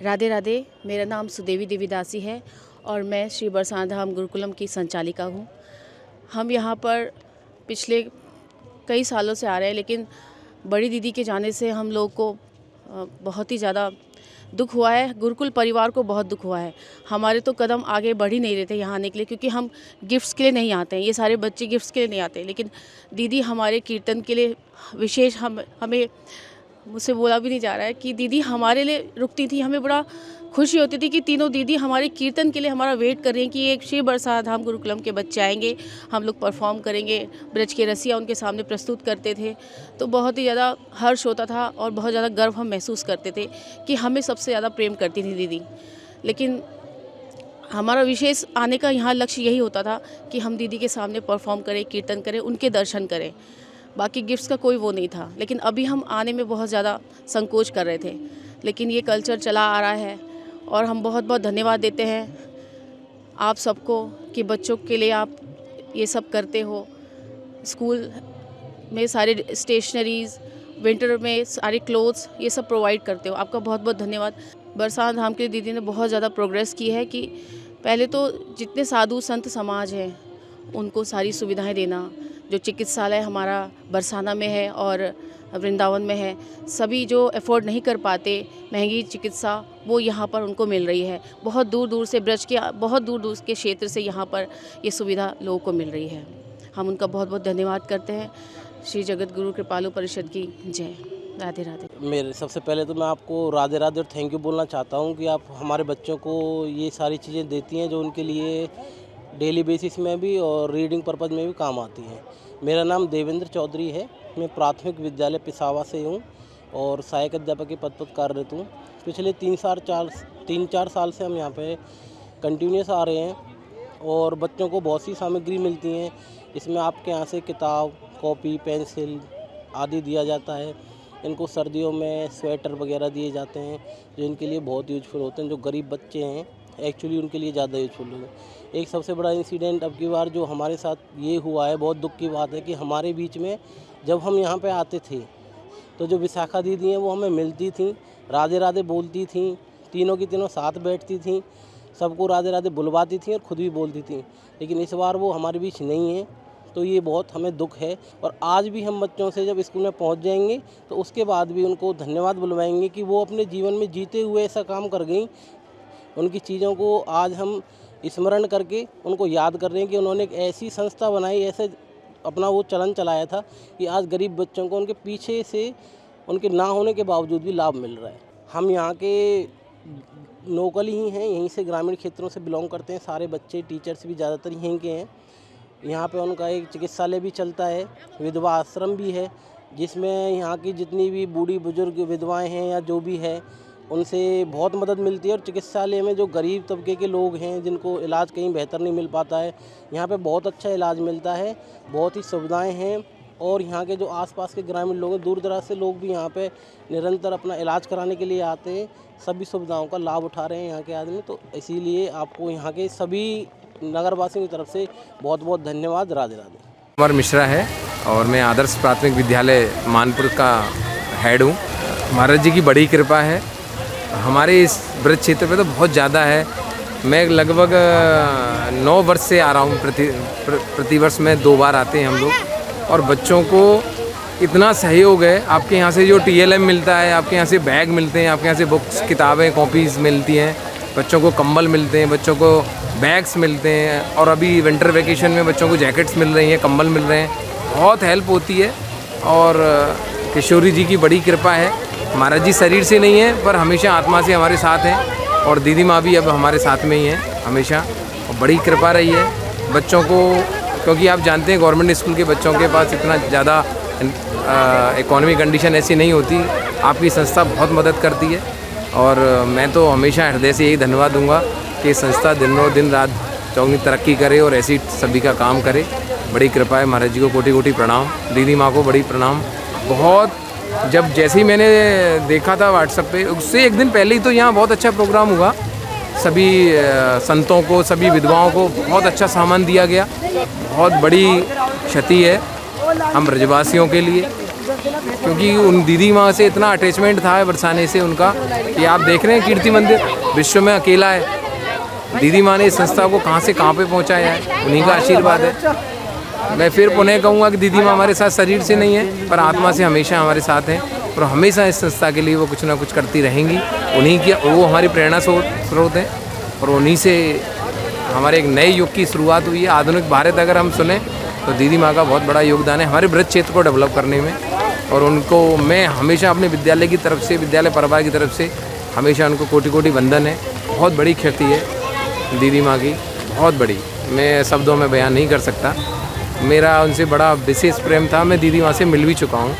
राधे राधे। मेरा नाम सुदेवी देवीदासी है और मैं श्री बरसाना धाम गुरुकुलम की संचालिका हूँ। हम यहाँ पर पिछले कई सालों से आ रहे हैं, लेकिन बड़ी दीदी के जाने से हम लोग को बहुत ही ज़्यादा दुख हुआ है। गुरुकुल परिवार को बहुत दुख हुआ है। हमारे तो कदम आगे बढ़ ही नहीं रहे थे यहाँ आने के लिए, क्योंकि हम गिफ्ट्स के लिए नहीं आते हैं। ये सारे बच्चे गिफ्ट्स के लिए नहीं आते, लेकिन दीदी हमारे कीर्तन के लिए विशेष हमें मुझसे बोला भी नहीं जा रहा है कि दीदी हमारे लिए रुकती थी। हमें बड़ा खुशी होती थी कि तीनों दीदी हमारे कीर्तन के लिए हमारा वेट कर रही हैं कि एक श्री बरसाना धाम गुरुकुलम के बच्चे आएंगे, हम लोग परफॉर्म करेंगे। ब्रज के रसिया उनके सामने प्रस्तुत करते थे, तो बहुत ही ज़्यादा हर्ष होता था और बहुत ज़्यादा गर्व हम महसूस करते थे कि हमें सबसे ज़्यादा प्रेम करती थी दीदी। लेकिन हमारा विशेष आने का यहाँ लक्ष्य यही होता था कि हम दीदी के सामने परफॉर्म करें, कीर्तन करें, उनके दर्शन करें। बाकी गिफ्ट्स का कोई वो नहीं था। लेकिन अभी हम आने में बहुत ज़्यादा संकोच कर रहे थे, लेकिन ये कल्चर चला आ रहा है और हम बहुत बहुत धन्यवाद देते हैं आप सबको कि बच्चों के लिए आप ये सब करते हो। स्कूल में सारे स्टेशनरीज़, विंटर में सारे क्लोथ्स, ये सब प्रोवाइड करते हो। आपका बहुत बहुत धन्यवाद। बरसाना धाम के लिए दीदी ने बहुत ज़्यादा प्रोग्रेस की है कि पहले तो जितने साधु संत समाज हैं उनको सारी सुविधाएं देना। जो चिकित्सालय हमारा बरसाना में है और वृंदावन में है, सभी जो अफोर्ड नहीं कर पाते महंगी चिकित्सा, वो यहाँ पर उनको मिल रही है। बहुत दूर दूर से ब्रज के बहुत दूर दूर के क्षेत्र से यहाँ पर ये सुविधा लोगों को मिल रही है। हम उनका बहुत बहुत धन्यवाद करते हैं। श्री जगत गुरु कृपालु परिषद की जय। राधे राधे। मेरे सबसे पहले तो मैं आपको राधे राधे और थैंक यू बोलना चाहता हूँ कि आप हमारे बच्चों को ये सारी चीज़ें देती हैं जो उनके लिए डेली बेसिस में भी और रीडिंग पर्पज़ में भी काम आती हैं। मेरा नाम देवेंद्र चौधरी है। मैं प्राथमिक विद्यालय पिसावा से हूँ और सहायक अध्यापक के पद पर कार्यरत हूँ। पिछले 3-4 साल से हम यहाँ पे कंटिन्यूस आ रहे हैं और बच्चों को बहुत सी सामग्री मिलती हैं। इसमें आपके यहाँ से किताब, कॉपी, पेंसिल आदि दिया जाता है। इनको सर्दियों में स्वेटर वगैरह दिए जाते हैं जो इनके लिए बहुत यूजफुल होते हैं। जो गरीब बच्चे हैं एक्चुअली उनके लिए ज़्यादा यूजफुल है। एक सबसे बड़ा इंसिडेंट अब की बार जो हमारे साथ ये हुआ है, बहुत दुख की बात है कि हमारे बीच में जब हम यहाँ पे आते थे तो जो विशाखा दीदी हैं वो हमें मिलती थी, राधे राधे बोलती थी, तीनों की तीनों साथ बैठती थी, सबको राधे राधे बुलवाती थी और ख़ुद भी बोलती थी। लेकिन इस बार वो हमारे बीच नहीं है, तो ये बहुत हमें दुख है। और आज भी हम बच्चों से जब स्कूल में पहुंच जाएंगे तो उसके बाद भी उनको धन्यवाद बुलवाएंगे कि वो अपने जीवन में जीते हुए ऐसा काम कर गई। उनकी चीज़ों को आज हम स्मरण करके उनको याद कर रहे हैं कि उन्होंने एक ऐसी संस्था बनाई, ऐसे अपना वो चलन चलाया था कि आज गरीब बच्चों को उनके पीछे से उनके ना होने के बावजूद भी लाभ मिल रहा है। हम यहाँ के लोकल ही हैं, यहीं से ग्रामीण क्षेत्रों से बिलोंग करते हैं। सारे बच्चे, टीचर्स भी ज़्यादातर यहीं के हैं। यहाँ पे उनका एक चिकित्सालय भी चलता है, विधवा आश्रम भी है, जिसमें यहाँ की जितनी भी बूढ़ी बुजुर्ग विधवाएं हैं या जो भी है उनसे बहुत मदद मिलती है। और चिकित्सालय में जो गरीब तबके के लोग हैं जिनको इलाज कहीं बेहतर नहीं मिल पाता है, यहाँ पे बहुत अच्छा इलाज मिलता है, बहुत ही सुविधाएं हैं। और यहाँ के जो आसपास के ग्रामीण लोग हैं, दूर दराज से लोग भी यहाँ पे निरंतर अपना इलाज कराने के लिए आते हैं। सभी सुविधाओं का लाभ उठा रहे हैं यहाँ के आदमी। तो इसीलिए आपको यहाँ के सभी नगरवासियों की तरफ से बहुत बहुत धन्यवाद। राधे राधे। कुमार मिश्रा है और मैं आदर्श प्राथमिक विद्यालय मानपुर का हेड हूँ। महाराज जी की बड़ी कृपा है हमारे इस ब्रज क्षेत्र पे तो बहुत ज़्यादा है। मैं लगभग 9 वर्ष से आ रहा हूँ। प्रतिवर्ष में 2 बार आते हैं हम लोग और बच्चों को इतना सहयोग है। आपके यहाँ से जो TLM मिलता है, आपके यहाँ से बैग मिलते हैं, आपके यहाँ से बुक्स, किताबें, कॉपीज़ मिलती हैं, बच्चों को कंबल मिलते हैं, बच्चों को बैग्स मिलते हैं और अभी विंटर वेकेशन में बच्चों को जैकेट्स मिल रही हैं, कंबल मिल रहे हैं। बहुत हेल्प होती है और किशोरी जी की बड़ी कृपा है। महाराज जी शरीर से नहीं है पर हमेशा आत्मा से हमारे साथ हैं और दीदी माँ भी अब हमारे साथ में ही हैं हमेशा। और बड़ी कृपा रही है बच्चों को, क्योंकि आप जानते हैं गवर्नमेंट स्कूल के बच्चों के पास इतना ज़्यादा इकोनॉमिक कंडीशन ऐसी नहीं होती। आपकी संस्था बहुत मदद करती है और मैं तो हमेशा हृदय से यही धन्यवाद दूंगा कि संस्था दिन रात चौगनी तरक्की करे और ऐसी सभी का काम करे। बड़ी कृपा है। महाराज जी को कोटि कोटि प्रणाम, दीदी माँ को बड़ी प्रणाम। बहुत जब जैसे ही मैंने देखा था व्हाट्सएप पे, उससे एक दिन पहले ही तो यहाँ बहुत अच्छा प्रोग्राम हुआ। सभी संतों को, सभी विधवाओं को बहुत अच्छा सामान दिया गया। बहुत बड़ी क्षति है हम ब्रजवासियों के लिए। क्योंकि उन दीदी माँ से इतना अटैचमेंट था बरसाने से उनका कि आप देख रहे हैं कीर्ति मंदिर विश्व में अकेला है। दीदी माँ ने इस संस्था को कहाँ से कहाँ पे पहुँचाया है, उन्हीं का आशीर्वाद है। मैं फिर पुनः कहूँगा कि दीदी माँ हमारे साथ शरीर से नहीं है पर आत्मा से हमेशा हमारे साथ हैं और हमेशा इस संस्था के लिए वो कुछ ना कुछ करती रहेंगी। उन्हीं की वो हमारी प्रेरणा स्रोत हैं और उन्हीं से हमारे एक नए युग की शुरुआत हुई है। आधुनिक भारत अगर हम सुने तो दीदी माँ का बहुत बड़ा योगदान है हमारे ब्रज क्षेत्र को डेवलप करने में और उनको मैं हमेशा अपने विद्यालय की तरफ से, विद्यालय परिवार की तरफ से हमेशा उनको कोटि कोटि वंदन है। बहुत बड़ी क्षति है दीदी माँ की, बहुत बड़ी, मैं शब्दों में बयान नहीं कर सकता। मेरा उनसे बड़ा विशेष प्रेम था, मैं दीदी माँ से मिल भी चुका हूँ,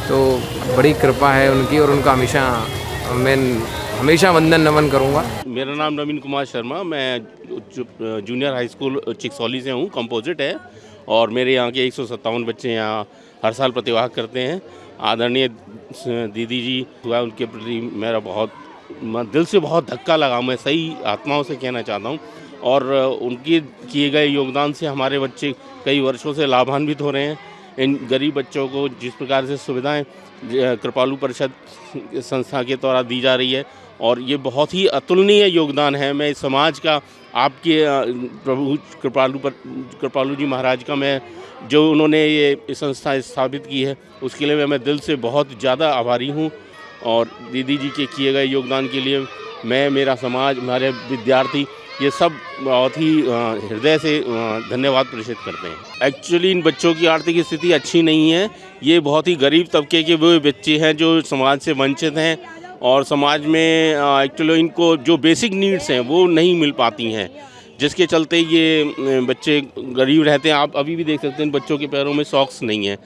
तो बड़ी कृपा है उनकी और उनका हमेशा मैं हमेशा वंदन नमन करूँगा। मेरा नाम नवीन कुमार शर्मा, मैं जूनियर हाई स्कूल चिकसौली से हूँ, कंपोजिट है और मेरे यहाँ के 157 बच्चे यहाँ हर साल प्रतिवाह करते हैं। आदरणीय दीदी जी हुआ, उनके प्रति मेरा बहुत दिल से बहुत धक्का लगा, मैं सही आत्माओं से कहना चाहता हूँ और उनके किए गए योगदान से हमारे बच्चे कई वर्षों से लाभान्वित हो रहे हैं। इन गरीब बच्चों को जिस प्रकार से सुविधाएं कृपालु परिषद संस्था के द्वारा दी जा रही है और ये बहुत ही अतुलनीय योगदान है। मैं समाज का, आपके प्रभु कृपालु जी महाराज का, मैं जो उन्होंने ये संस्था स्थापित की है उसके लिए मैं दिल से बहुत ज़्यादा आभारी हूँ और दीदी जी के किए गए योगदान के लिए मैं, मेरा समाज, हमारे विद्यार्थी, ये सब बहुत ही हृदय से धन्यवाद प्रेषित करते हैं। एक्चुअली इन बच्चों की आर्थिक स्थिति अच्छी नहीं है, ये बहुत ही गरीब तबके के वो बच्चे हैं जो समाज से वंचित हैं और समाज में एक्चुअली इनको जो बेसिक नीड्स हैं वो नहीं मिल पाती हैं, जिसके चलते ये बच्चे गरीब रहते हैं। आप अभी भी देख सकते हैं इन बच्चों के पैरों में सॉक्स नहीं है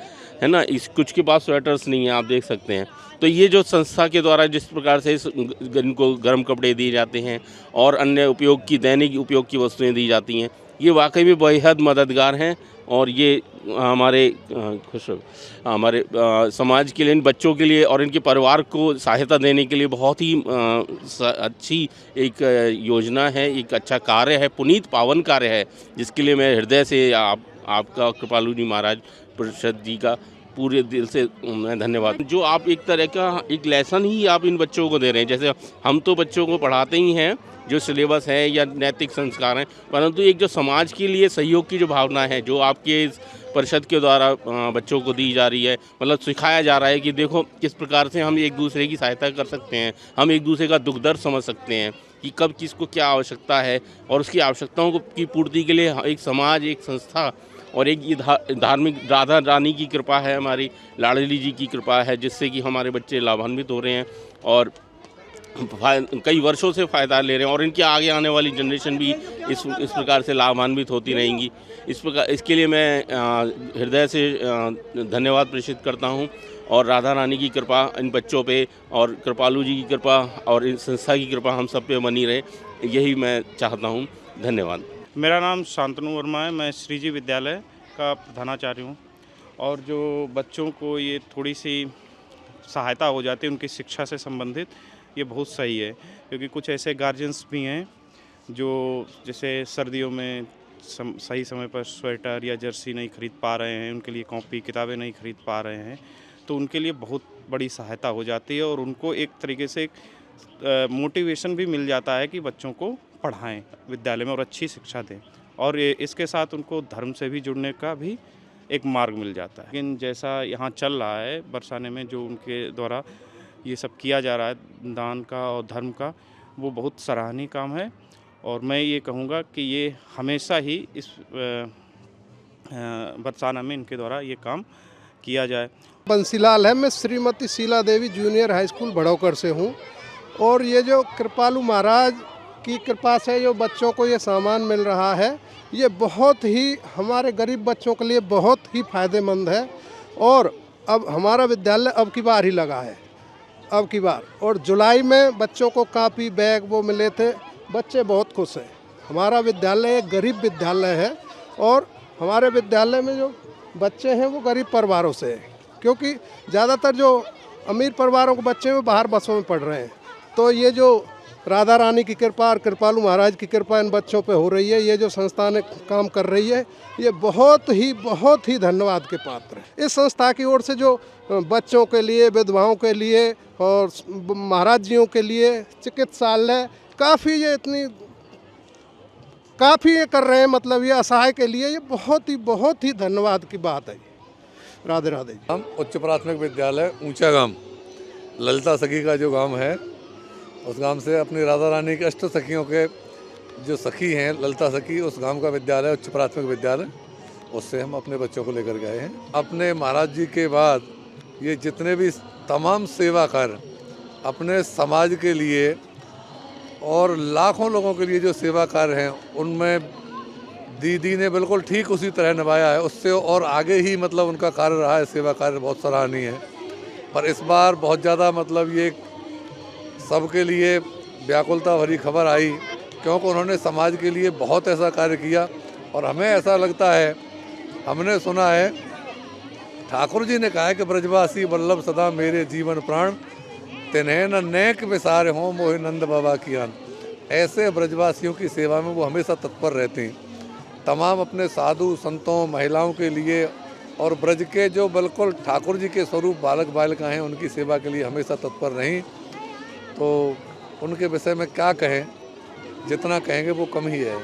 ना, इस कुछ के पास स्वेटर्स नहीं है, आप देख सकते हैं। तो ये जो संस्था के द्वारा जिस प्रकार से इनको गर्म कपड़े दिए जाते हैं और अन्य उपयोग की, दैनिक उपयोग की वस्तुएं दी जाती हैं, ये वाकई में बेहद मददगार हैं और ये हमारे हमारे समाज के लिए, इन बच्चों के लिए और इनके परिवार को सहायता देने के लिए बहुत ही अच्छी एक योजना है, एक अच्छा कार्य है, पुनीत पावन कार्य है, जिसके लिए मैं हृदय से आपका कृपालु जी महाराज परिषद जी का पूरे दिल से मैं धन्यवाद। जो आप एक तरह का एक लेसन ही आप इन बच्चों को दे रहे हैं, जैसे हम तो बच्चों को पढ़ाते ही हैं जो सिलेबस है या नैतिक संस्कार हैं, परंतु एक जो समाज के लिए सहयोग की जो भावना है जो आपके इस परिषद के द्वारा बच्चों को दी जा रही है, मतलब सिखाया जा रहा है कि देखो किस प्रकार से हम एक दूसरे की सहायता कर सकते हैं, हम एक दूसरे का दुख दर्द समझ सकते हैं कि कब किसको क्या आवश्यकता है और उसकी आवश्यकताओं की पूर्ति के लिए एक समाज, एक संस्था और एक ये धार्मिक राधा रानी की कृपा है, हमारी लाडली जी की कृपा है, जिससे कि हमारे बच्चे लाभान्वित हो रहे हैं और कई वर्षों से फ़ायदा ले रहे हैं और इनके आगे आने वाली जनरेशन भी इस प्रकार से लाभान्वित होती रहेंगी। इसके लिए मैं हृदय से धन्यवाद प्रेषित करता हूं और राधा रानी की कृपा इन बच्चों पे और कृपालु जी की कृपा और इस संस्था की कृपा हम सब पे बनी रहे, यही मैं चाहता हूं। धन्यवाद। मेरा नाम शांतनु वर्मा है, मैं श्रीजी विद्यालय का प्रधानाचार्य हूँ और जो बच्चों को ये थोड़ी सी सहायता हो जाती है उनकी शिक्षा से संबंधित, ये बहुत सही है क्योंकि कुछ ऐसे गार्जियंस भी हैं जो जैसे सर्दियों में सही समय पर स्वेटर या जर्सी नहीं खरीद पा रहे हैं, उनके लिए कॉपी किताबें नहीं खरीद पा रहे हैं, तो उनके लिए बहुत बड़ी सहायता हो जाती है और उनको एक तरीके से एक मोटिवेशन भी मिल जाता है कि बच्चों को पढ़ाएं विद्यालय में और अच्छी शिक्षा दें और इसके साथ उनको धर्म से भी जुड़ने का भी एक मार्ग मिल जाता है। लेकिन जैसा यहाँ चल रहा है बरसाने में, जो उनके द्वारा ये सब किया जा रहा है दान का और धर्म का, वो बहुत सराहनीय काम है और मैं ये कहूँगा कि ये हमेशा ही इस बरसाना में इनके द्वारा ये काम किया जाए। बंसीलाल है, मैं श्रीमती शीला देवी जूनियर हाई स्कूल भड़ौकर से हूँ और ये जो कृपालु महाराज की कृपा से जो बच्चों को ये सामान मिल रहा है, ये बहुत ही हमारे गरीब बच्चों के लिए बहुत ही फ़ायदेमंद है और अब हमारा विद्यालय अब की बार ही लगा है, अब की बार, और जुलाई में बच्चों को कापी बैग वो मिले थे, बच्चे बहुत खुश हैं। हमारा विद्यालय एक गरीब विद्यालय है और हमारे विद्यालय में जो बच्चे हैं वो गरीब परिवारों से हैं, क्योंकि ज़्यादातर जो अमीर परिवारों के बच्चे हैं वो बाहर बसों में पढ़ रहे हैं, तो ये जो राधा रानी की कृपा और कृपालु महाराज की कृपा इन बच्चों पे हो रही है। ये जो संस्था ने काम कर रही है ये बहुत ही धन्यवाद के पात्र है। इस संस्था की ओर से जो बच्चों के लिए, विधवाओं के लिए और महाराज जियों के लिए चिकित्सालय काफ़ी ये कर रहे हैं, मतलब ये असहाय के लिए ये बहुत ही धन्यवाद की बात है। राधे राधे। हम उच्च प्राथमिक विद्यालय ऊंचा गांव ललिता सखी का जो गांव है, उस गांव से अपनी राधा रानी के अष्ट सखियों के जो सखी हैं ललिता सखी, उस गांव का विद्यालय उच्च प्राथमिक विद्यालय, उससे हम अपने बच्चों को लेकर गए हैं। अपने महाराज जी के बाद ये जितने भी तमाम सेवा कार्य अपने समाज के लिए और लाखों लोगों के लिए जो सेवा कार्य हैं, उनमें दीदी ने बिल्कुल ठीक उसी तरह निभाया है। उससे और आगे ही मतलब उनका कार्य रहा है, सेवा कार्य बहुत सराहनीय है। पर इस बार बहुत ज़्यादा मतलब ये सबके लिए व्याकुलता भरी खबर आई, क्योंकि उन्होंने समाज के लिए बहुत ऐसा कार्य किया। और हमें ऐसा लगता है, हमने सुना है ठाकुर जी ने कहा है कि ब्रजवासी वल्लभ सदा मेरे जीवन प्राण, तिन्हें न नेक विसारे हों मोहि नंद बाबा की आन। ऐसे ब्रजवासियों की सेवा में वो हमेशा तत्पर रहते हैं, तमाम अपने साधु संतों महिलाओं के लिए, और ब्रज के जो बिल्कुल ठाकुर जी के स्वरूप बालक बालिका हैं उनकी सेवा के लिए हमेशा तत्पर रहीं। तो उनके विषय में क्या कहें, जितना कहेंगे वो कम ही है।